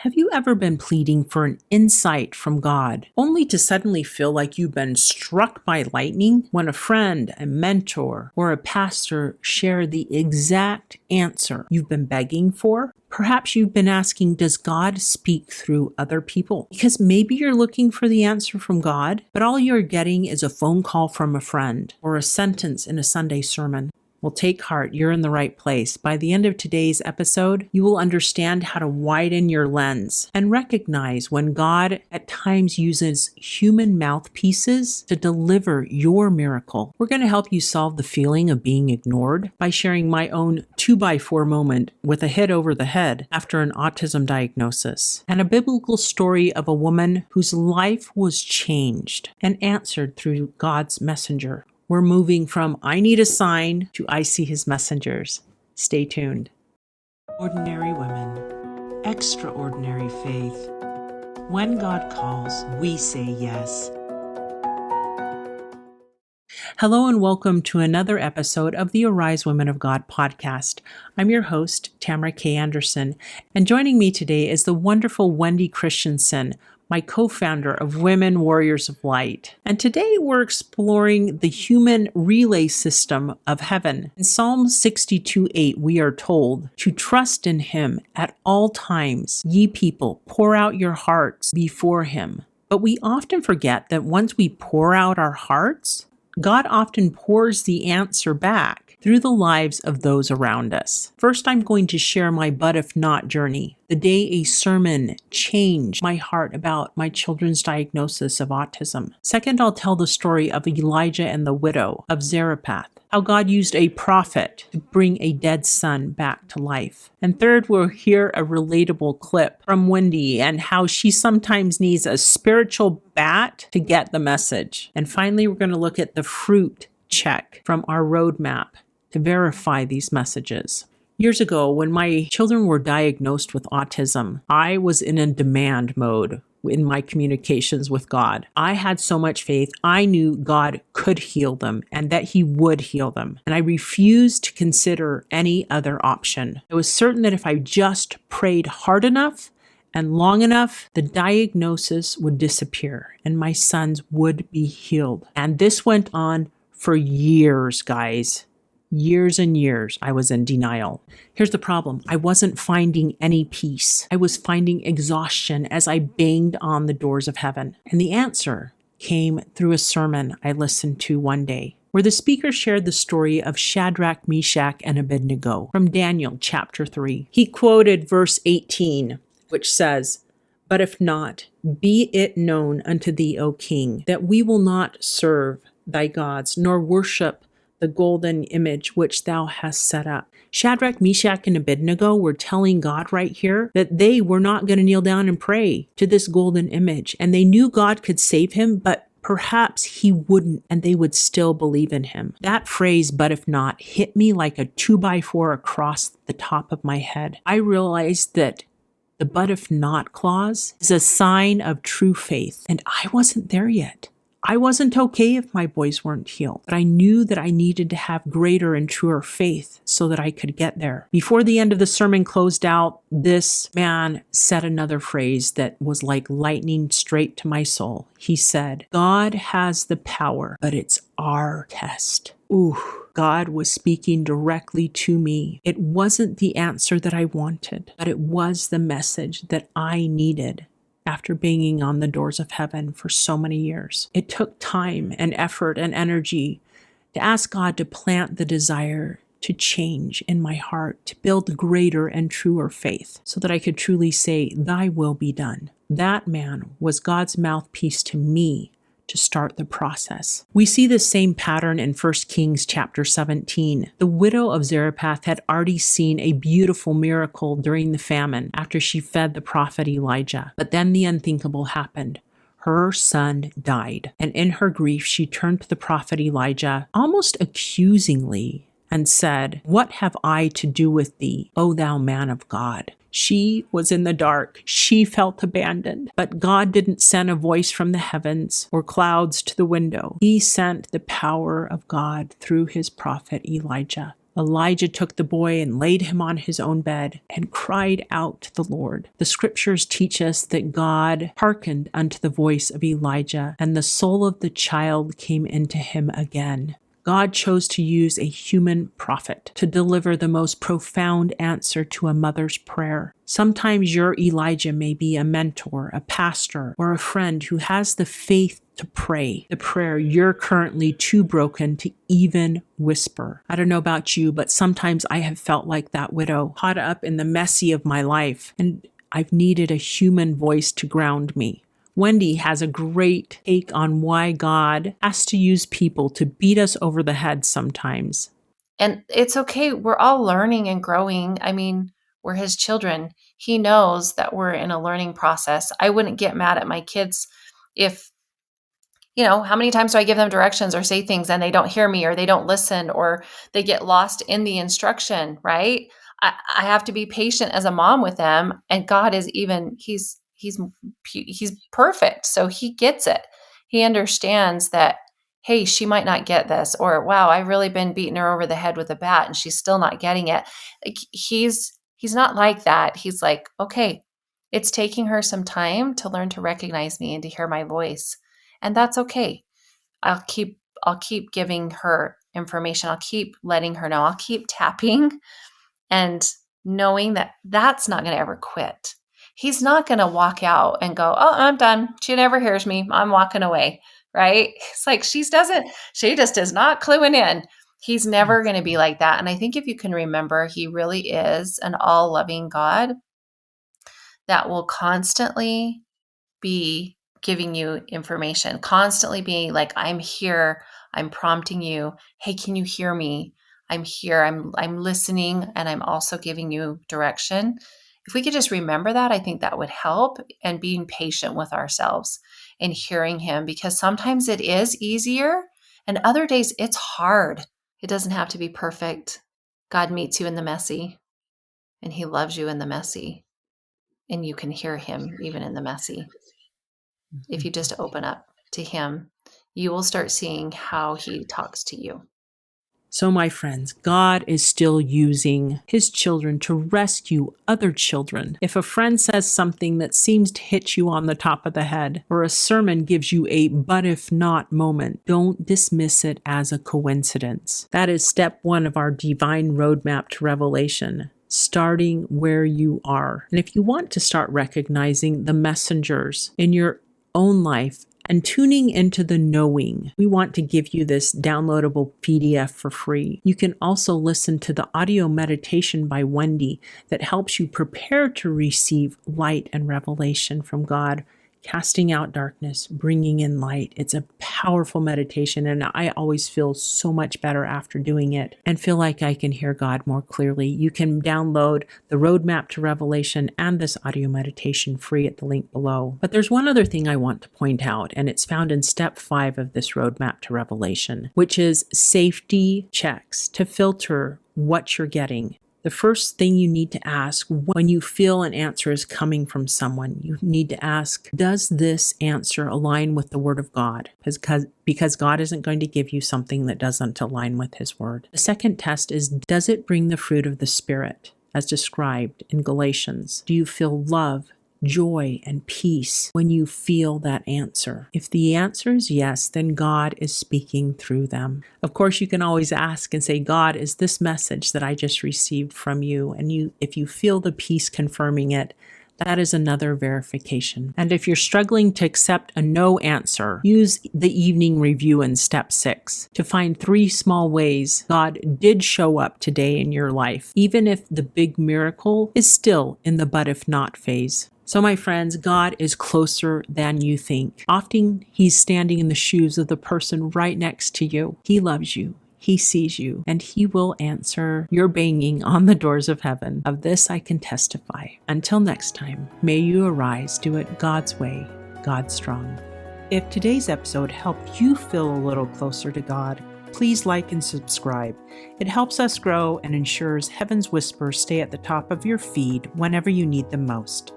Have you ever been pleading for an insight from God, only to suddenly feel like you've been struck by lightning when a friend, a mentor, or a pastor share the exact answer you've been begging for? Perhaps you've been asking, does God speak through other people? Because maybe you're looking for the answer from God, but all you're getting is a phone call from a friend or a sentence in a Sunday sermon. Well, take heart, you're in the right place. By the end of today's episode, you will understand how to widen your lens and recognize when God at times uses human mouthpieces to deliver your miracle. We're going to help you solve the feeling of being ignored by sharing my own 2x4 moment with a hit over the head after an autism diagnosis, and a biblical story of a woman whose life was changed and answered through God's messenger. We're moving from I need a sign to I see his messengers. Stay tuned. Ordinary women, extraordinary faith. When God calls, we say yes. Hello and welcome to another episode of the Arise Women of God podcast. I'm your host, Tamara K. Anderson, and joining me today is the wonderful Wendi Christensen, my co-founder of Women Warriors of Light. And today we're exploring the human relay system of heaven. In Psalm 62:8, we are told to trust in him at all times. Ye people, pour out your hearts before him. But we often forget that once we pour out our hearts, God often pours the answer back through the lives of those around us. First, I'm going to share my but if not journey, the day a sermon changed my heart about my children's diagnosis of autism. Second, I'll tell the story of Elijah and the widow of Zarephath, how God used a prophet to bring a dead son back to life. And third, we'll hear a relatable clip from Wendi and how she sometimes needs a spiritual bat to get the message. And finally, we're going to look at the fruit check from our roadmap to verify these messages. Years ago, when my children were diagnosed with autism, I was in a demand mode in my communications with God. I had so much faith. I knew God could heal them and that he would heal them. And I refused to consider any other option. I was certain that if I just prayed hard enough and long enough, the diagnosis would disappear and my sons would be healed. And this went on for years, guys. Years and years, I was in denial. Here's the problem. I wasn't finding any peace. I was finding exhaustion as I banged on the doors of heaven. And the answer came through a sermon I listened to one day, where the speaker shared the story of Shadrach, Meshach, and Abednego from Daniel chapter 3. He quoted verse 18, which says, "But if not, be it known unto thee, O king, that we will not serve thy gods, nor worship the golden image which thou hast set up." Shadrach, Meshach, and Abednego were telling God right here that they were not going to kneel down and pray to this golden image. And they knew God could save him, but perhaps he wouldn't, and they would still believe in him. That phrase, "but if not," hit me like a 2x4 across the top of my head. I realized that the "but if not" clause is a sign of true faith, and I wasn't there yet. I wasn't okay if my boys weren't healed, but I knew that I needed to have greater and truer faith so that I could get there. Before the end of the sermon closed out, this man said another phrase that was like lightning straight to my soul. He said, "God has the power, but it's our test." Ooh, God was speaking directly to me. It wasn't the answer that I wanted, but it was the message that I needed. After banging on the doors of heaven for so many years, it took time and effort and energy to ask God to plant the desire to change in my heart, to build greater and truer faith so that I could truly say, "Thy will be done." That man was God's mouthpiece to me to start the process. We see the same pattern in 1 Kings chapter 17. The widow of Zarephath had already seen a beautiful miracle during the famine after she fed the prophet Elijah. But then the unthinkable happened. Her son died. And in her grief, she turned to the prophet Elijah almost accusingly and said, "What have I to do with thee, O thou man of God?" She was in the dark. She felt abandoned. But God didn't send a voice from the heavens or clouds to the window. He sent the power of God through his prophet Elijah. Elijah took the boy and laid him on his own bed and cried out to the Lord. The scriptures teach us that God hearkened unto the voice of Elijah, and the soul of the child came into him again. God chose to use a human prophet to deliver the most profound answer to a mother's prayer. Sometimes your Elijah may be a mentor, a pastor, or a friend who has the faith to pray the prayer you're currently too broken to even whisper. I don't know about you, but sometimes I have felt like that widow, caught up in the messy of my life, and I've needed a human voice to ground me. Wendi has a great take on why God has to use people to beat us over the head sometimes. And it's okay. We're all learning and growing. I mean, we're his children. He knows that we're in a learning process. I wouldn't get mad at my kids if, how many times do I give them directions or say things and they don't hear me or they don't listen or they get lost in the instruction, right? I have to be patient as a mom with them. And God is he's perfect. So he gets it. He understands that, hey, she might not get this, or wow, I've really been beating her over the head with a bat and she's still not getting it. Like he's not like that. He's like, okay, it's taking her some time to learn to recognize me and to hear my voice. And that's okay. I'll keep giving her information. I'll keep letting her know. I'll keep tapping and knowing that that's not going to ever quit. He's not going to walk out and go, "Oh, I'm done. She never hears me. I'm walking away." Right? It's like she just is not cluing in. He's never going to be like that. And I think if you can remember, he really is an all-loving God that will constantly be giving you information, constantly being like, I'm here, I'm prompting you. Hey, can you hear me? I'm here, I'm listening, and I'm also giving you direction. If we could just remember that, I think that would help, and being patient with ourselves and hearing him, because sometimes it is easier and other days it's hard. It doesn't have to be perfect. God meets you in the messy, and he loves you in the messy, and you can hear him even in the messy. If you just open up to him, you will start seeing how he talks to you. So, my friends, God is still using his children to rescue other children. If a friend says something that seems to hit you on the top of the head, or a sermon gives you a but if not moment, don't dismiss it as a coincidence. That is step one of our divine roadmap to revelation. Starting where you are. And if you want to start recognizing the messengers in your own life and tuning into the knowing, we want to give you this downloadable PDF for free. You can also listen to the audio meditation by Wendi that helps you prepare to receive light and revelation from God, casting out darkness, bringing in light. It's a powerful meditation, and I always feel so much better after doing it and feel like I can hear God more clearly. You can download the Roadmap to Revelation and this audio meditation free at the link below. But there's one other thing I want to point out, and it's found in step 5 of this Roadmap to Revelation, which is safety checks to filter what you're getting. The first thing you need to ask when you feel an answer is coming from someone, you need to ask, does this answer align with the Word of God? Because God isn't going to give you something that doesn't align with His Word. The second test is, does it bring the fruit of the Spirit, as described in Galatians? Do you feel love, joy, and peace when you feel that answer? If the answer is yes, then God is speaking through them. Of course, you can always ask and say, God, is this message that I just received from you? And if you feel the peace confirming it, that is another verification. And if you're struggling to accept a no answer, use the evening review in step 6 to find 3 small ways God did show up today in your life, even if the big miracle is still in the but if not phase. So my friends, God is closer than you think. Often He's standing in the shoes of the person right next to you. He loves you. He sees you, and He will answer your banging on the doors of heaven. Of this I can testify. Until next time, may you arise, do it God's way, God strong. If today's episode helped you feel a little closer to God, please like and subscribe. It helps us grow and ensures Heaven's whispers stay at the top of your feed whenever you need them most.